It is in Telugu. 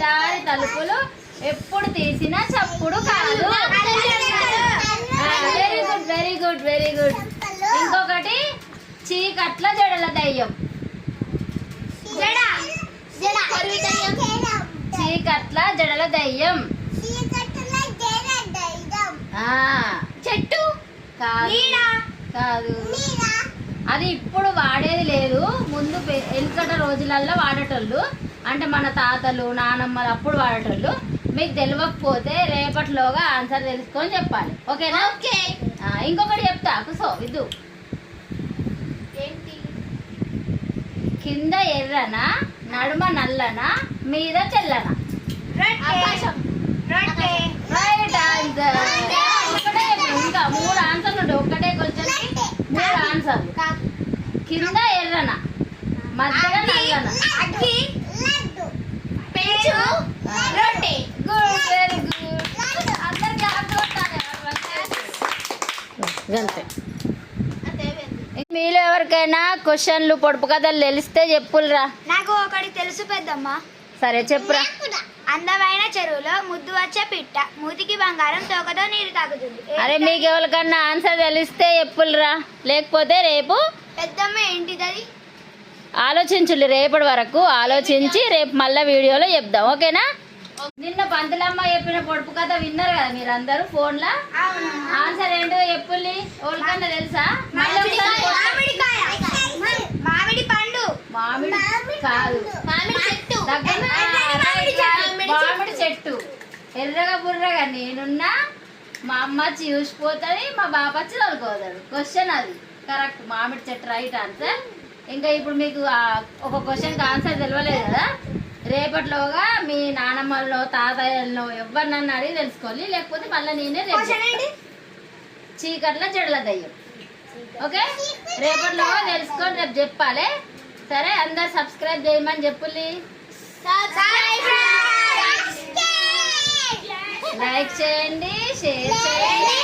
దారి తలుపులు ఎప్పుడు తీసినా చప్పుడు కాదు. Very good very good very good. ఇంకొకటి చీకట్ల జడల దయ్యం. చీకట్ల జడల దయ్యం. చెట్టు కాదు కాదు, అది ఇప్పుడు వాడేది లేదు. ముందు వెనుకట రోజులల్లో వాడేటోళ్ళు, అంటే మన తాతలు నానమ్మలు అప్పుడు వాడేటోళ్ళు. మీకు తెలియకపోతే రేపటిలోగా ఆన్సర్ తెలుసుకొని చెప్పాలి. ఓకేనా? ఓకే. ఇంకొకటి చెప్తా కుసో విద్దు. కింద ఎర్రన నడుమ నల్లన మీద తెల్లన. Right answer. ఒకటే ఇంకా 3 ఆన్సర్లు ఉంటాయి. ఒకటే క్వశ్చన్ 3 ఆన్సర్లు. కింద ఎర్రన మధ్యలో నల్లన. Good very good. అందరు క్లాస్ కొట్టాలి. మీలో ఎవరికైనా క్వశ్చన్లు పొడుపు కథలు తెలిస్తే చెప్పులరా. నాకు ఒకటి తెలుసు పెద్దమ్మ. సరే చెప్పురా. అందమైన చెరువులో ముద్దు వచ్చే పిట్ట, మూతికి బంగారం, తోకతో నీరు తాగుతుంది. అరే మీకు ఎవరికన్నా ఆన్సర్ తెలిస్తే చెప్పులరా, లేకపోతే రేపు. పెద్దమ్మ ఏంటిది? ఆలోచించులు, రేపటి వరకు ఆలోచించి రేపు మళ్ళీ వీడియోలో చెప్దాం. ఓకేనా? నిన్న పంతులమ్మ చెప్పిన పొడుపు కథ విన్నారు కదా మీరందరూ ఫోన్లో. ఆన్సర్ ఏంటో చెప్పుల్ని. ఎవరికన్నా తెలుసా? మామిడి పండు. మామిడి కాదు, మామిడి చెట్టు. మామిడి చెట్టు. ఎర్రగా బుర్రగా నేనున్నా, మా అమ్మ వచ్చి చూసిపోతుంది, మా బాబు వచ్చి తొలుకోతాడు. క్వశ్చన్ అది కరెక్ట్. మామిడి చెట్టు రైట్ ఆన్సర్. ఇంకా ఇప్పుడు మీకు ఒక క్వశ్చన్కి ఆన్సర్ తెలియలేదు కదా, రేపటిలోగా మీ నానమ్మల్లో తాతయ్యల్లో ఎవరినన్నా అడిగి తెలుసుకోవాలి, లేకపోతే మళ్ళీ నేనే రేపు. చీకట్ల జడల దయ్యం. ఓకే, రేపటిలోగా తెలుసుకొని రేపు చెప్పాలి. సరే, అందరు సబ్స్క్రైబ్ చేయమని చెప్పుల్లి. లైక్ చేయండి, షేర్ చేయండి.